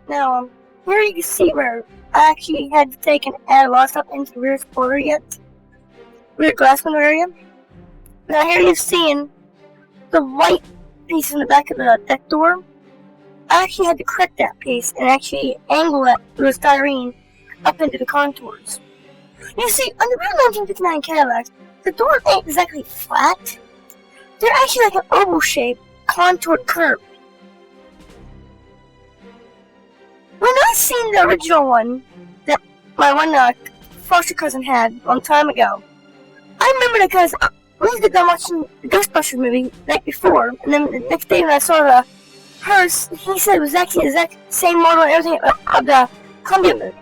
Now, here you can see where I actually had to take and add a lot of stuff into the rear spoiler rear glass window area. Now here you're seeing the white piece in the back of the deck door. I actually had to correct that piece and actually angle that through styrene up into the contours. You see, on the real 1959 Cadillacs, the doors ain't exactly flat. They're actually like an oval shape, contoured curve. When I seen the original one that my one foster cousin had a long time ago, I remember it because we used to go watching the Ghostbusters movie the night before, and then the next day when I saw the hearse, he said it was actually the exact same model and everything of the Columbia movie.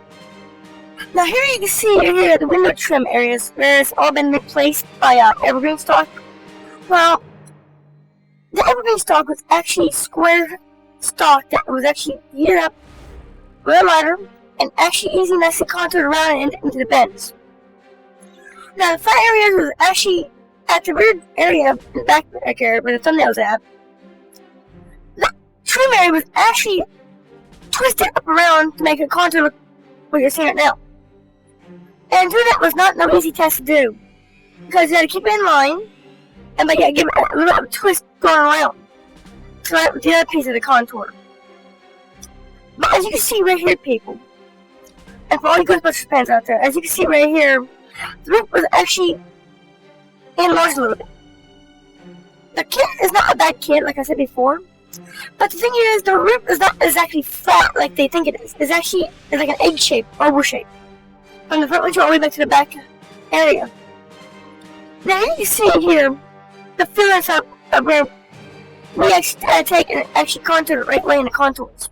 Now here you can see here the window trim areas where it's all been replaced by evergreen stock. Well, the evergreen stock was actually square stock that was actually heated up with a lighter and actually easy nicely contoured around and into the bends. Now the front area was actually at the rear area in the back area where the thumbnail's at. The trim area was actually twisted up around to make a contour look what you're seeing right now. And doing that was not no easy task to do, because you had to keep it in line, and but you had to give it a little bit of a twist going around to line up with the other piece of the contour. But as you can see right here, people, and for all you Ghostbusters fans out there, as you can see right here, the roof was actually enlarged a little bit. The kit is not a bad kit, like I said before, but the thing is, the roof is not exactly flat like they think it is. It's actually like an egg shape, oval shape, from the front windshield all the way back to the back area. Now you can see here the fillers up where we actually take and actually contour the right way in the contours.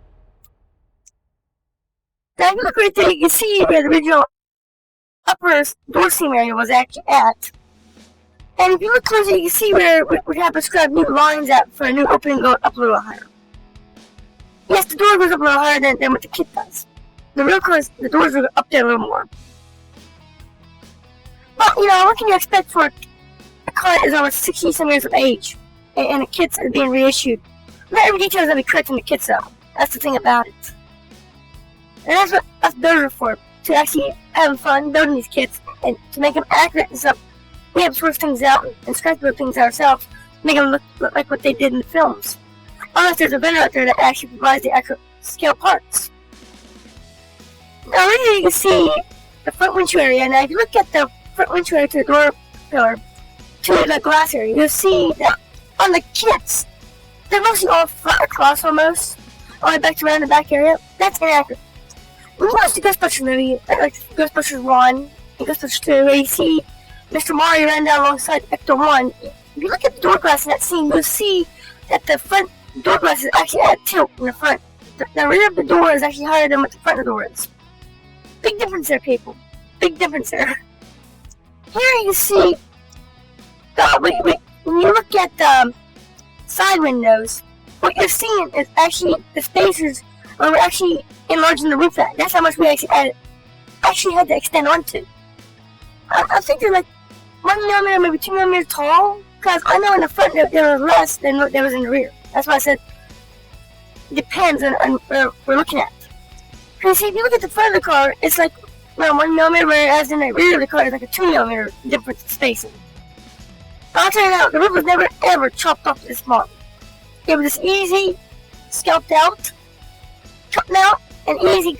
Now if you look right there, you can see where the original upper door seam area was actually at. And if you look closer, you can see where we have prescribed new lines at for a new opening going up a little higher. Yes, the door goes up a little higher than what the kit does. The real car, the doors are up there a little more. But, you know, what can you expect for a car that is over 60-some years of age and the kits are being reissued? Not every detail is going to be correct in the kits, though. That's the thing about it. And that's what us builders are for, to actually have fun building these kits and to make them accurate and stuff. We have to sort things out and scratch those things ourselves, make them look like what they did in the films. Unless there's a vendor out there that actually provides the actual scale parts. Now right here you can see the front windshield area. Now if you look at the front windshield area to the door pillar, to the glass area, you'll see that on the kits, they're mostly all flat across almost, all the way back to around the back area. That's inaccurate. When you watch the Ghostbusters movie, like Ghostbusters 1 and Ghostbusters 2, where you see Mr. Mario ran down alongside Ecto-1, if you look at the door glass in that scene, you'll see that the front door glass is actually at a tilt in the front. The rear of the door is actually higher than what the front of the door is. Big difference there, people. Big difference there. Here you can see, when you look at the side windows, what you're seeing is actually the spacers where we're actually enlarging the roof at. That's how much we actually had to extend onto. I think they're like 1 millimeter, maybe 2 millimeters tall, because I know in the front there was less than what there was in the rear. That's why I said it depends on where we're looking at. Because see, if you look at the front of the car, it's like around 1 millimeter, whereas in the rear of the car, it's like a 2 millimeter difference in spacing. But I'll tell you now, the roof was never ever chopped off this model. It was just easy, scalped out, chopped out, and easy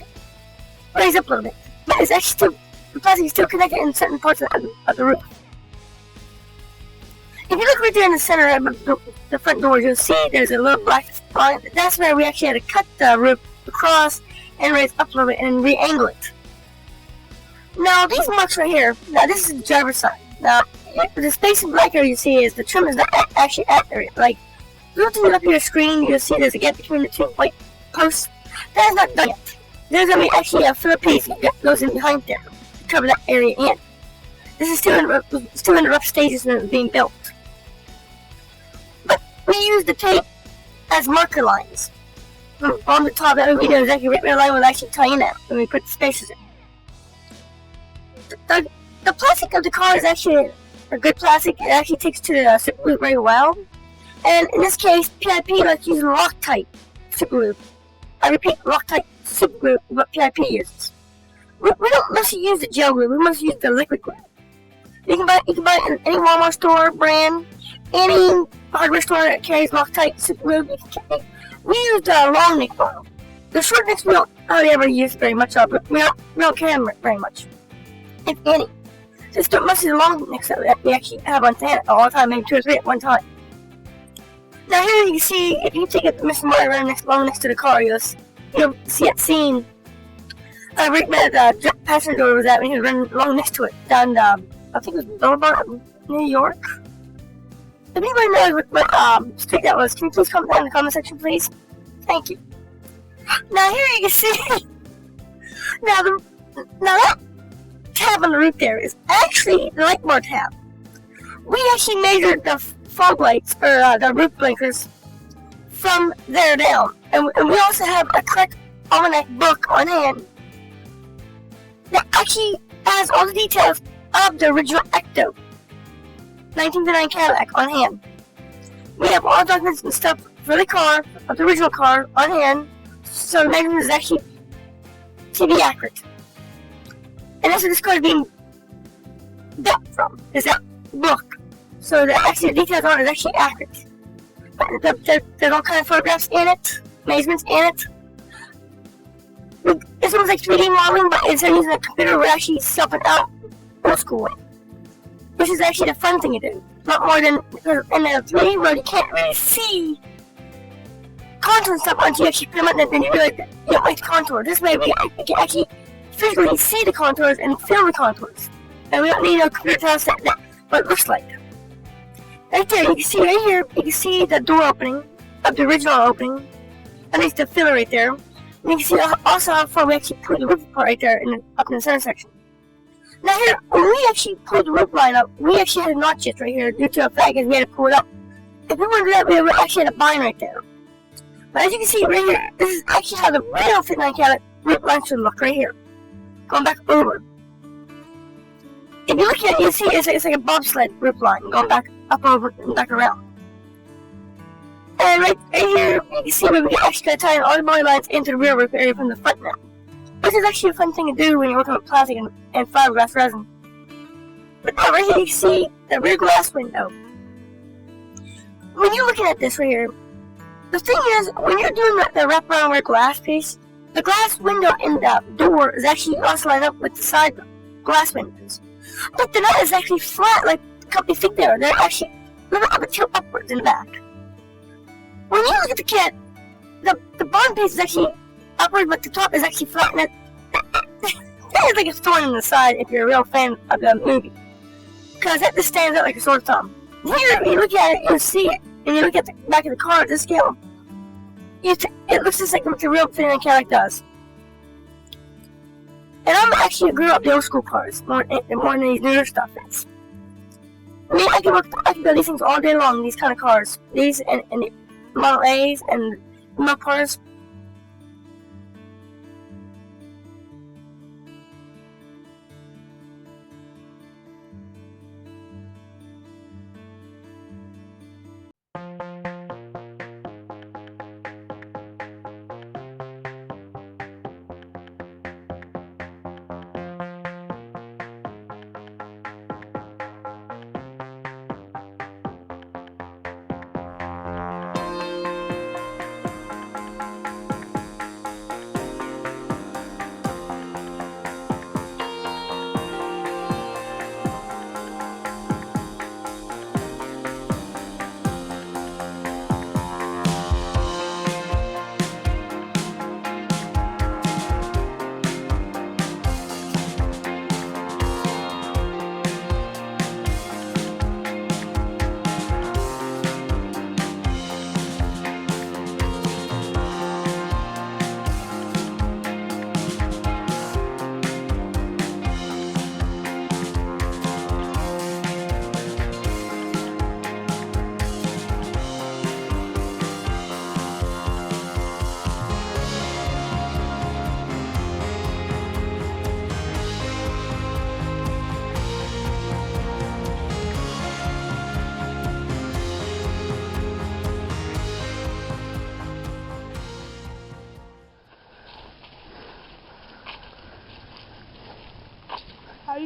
raised up a little bit. But it's actually still, the plastic is still connected in certain parts of the roof. If you look right there in the center of the front doors, you'll see there's a little black line. That's where we actually had to cut the roof across and raise up a little bit and re-angle it. Now these marks right here, now this is the driver's side. Now the space in black area you see is the trim is not actually at there. Like, looking up your screen, you'll see there's a gap between the two white posts. That is not done yet. There's going to be actually a filler piece that goes in behind there to cover that area in. This is still in the rough stages when it's being built. But we use the tape as marker lines on the top. That way we know exactly where the line will actually tie in at when we put the spacers in. The plastic of the car is actually a good plastic. It actually takes to the super glue very well. And in this case, PIP likes using Loctite super glue. I repeat, Loctite super glue, what PIP uses. We don't mostly use the gel glue, we mostly use the liquid glue. You can buy it in any Walmart store, brand, any hardware store that carries Loctite super glue. We use the long neck model. The short necks we don't hardly ever use very much of, but we don't carry them very much, if any. Just mostly the long necks that we actually have on hand all the time, maybe 2 or 3 at one time. Now here you can see, if you take Mr. Mario around long next to the car, you'll see that scene. Rick met the passenger door was at when he was running along next to it down, I think it was Boulevard, New York. If anybody knows what street that was, can you please comment down in the comment section, please? Thank you. Now here you can see, now that tab on the roof there is actually the light bar tab. We actually measured the fog lights, or the roof blinkers, from there down. And we also have a correct almanac book on hand that actually has all the details of the original Ecto 1959 Cadillac on hand. We have all the documents and stuff for the car, of the original car, on hand, so the measurement is actually to be accurate. And that's what this car is being built from, is that book. So the actual details on it is actually accurate. There's all kinds of photographs in it, measurements in it. This one's like 3D modeling, but instead of using a computer, we're actually stuffing out old school way. Which is actually the fun thing to do. Not more than in the 3D world, you can't really see contour and stuff until you actually put them up, and then you realize that you don't like the contour. This way, we can actually physically see the contours and feel the contours. And we don't need a computer to tell us what it looks like. Right there, you can see right here, you can see the door opening, of the original opening, and there's the filler right there. And you can see also how far we actually put the roof apart right there, up in the center section. Now here, when we actually pulled the roof line up, we actually had a notch just right here, due to the fact that we had to pull it up. If we wanted to do that, we actually had a bind right there. But as you can see right here, this is actually how the real 59 Cadillac roof line should look right here. Going back over. If you look at it, you see it's like a bobsled roof line, going back up over and back around. And right here, you can see where we actually tie all the body lines into the rear roof area from the front now. This is actually a fun thing to do when you're working with plastic and fiberglass resin. But now right here you can see the rear glass window. When you're looking at this right here, the thing is, when you're doing the wraparound rear glass piece, the glass window in the door is actually also lined up with the side glass windows. But the nut is actually flat like the company think they are. They're actually a little bit tilt upwards in the back. When you look at the kit, the bottom piece is actually upward, but the top is actually flat. And that is like a thorn in the side if you're a real fan of the movie. Because that just stands out like a sore thumb. Here, when you look at it, you see it. And you look at the back of the car at this scale. It looks just like what the real 59 Cadillac does. And I grew up the old school cars more than these newer stuff is. I mean, I can build these things all day long, these kind of cars. These and Model A's and Model cars.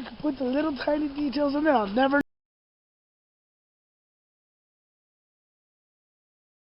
can put the little tiny details in there, I'll never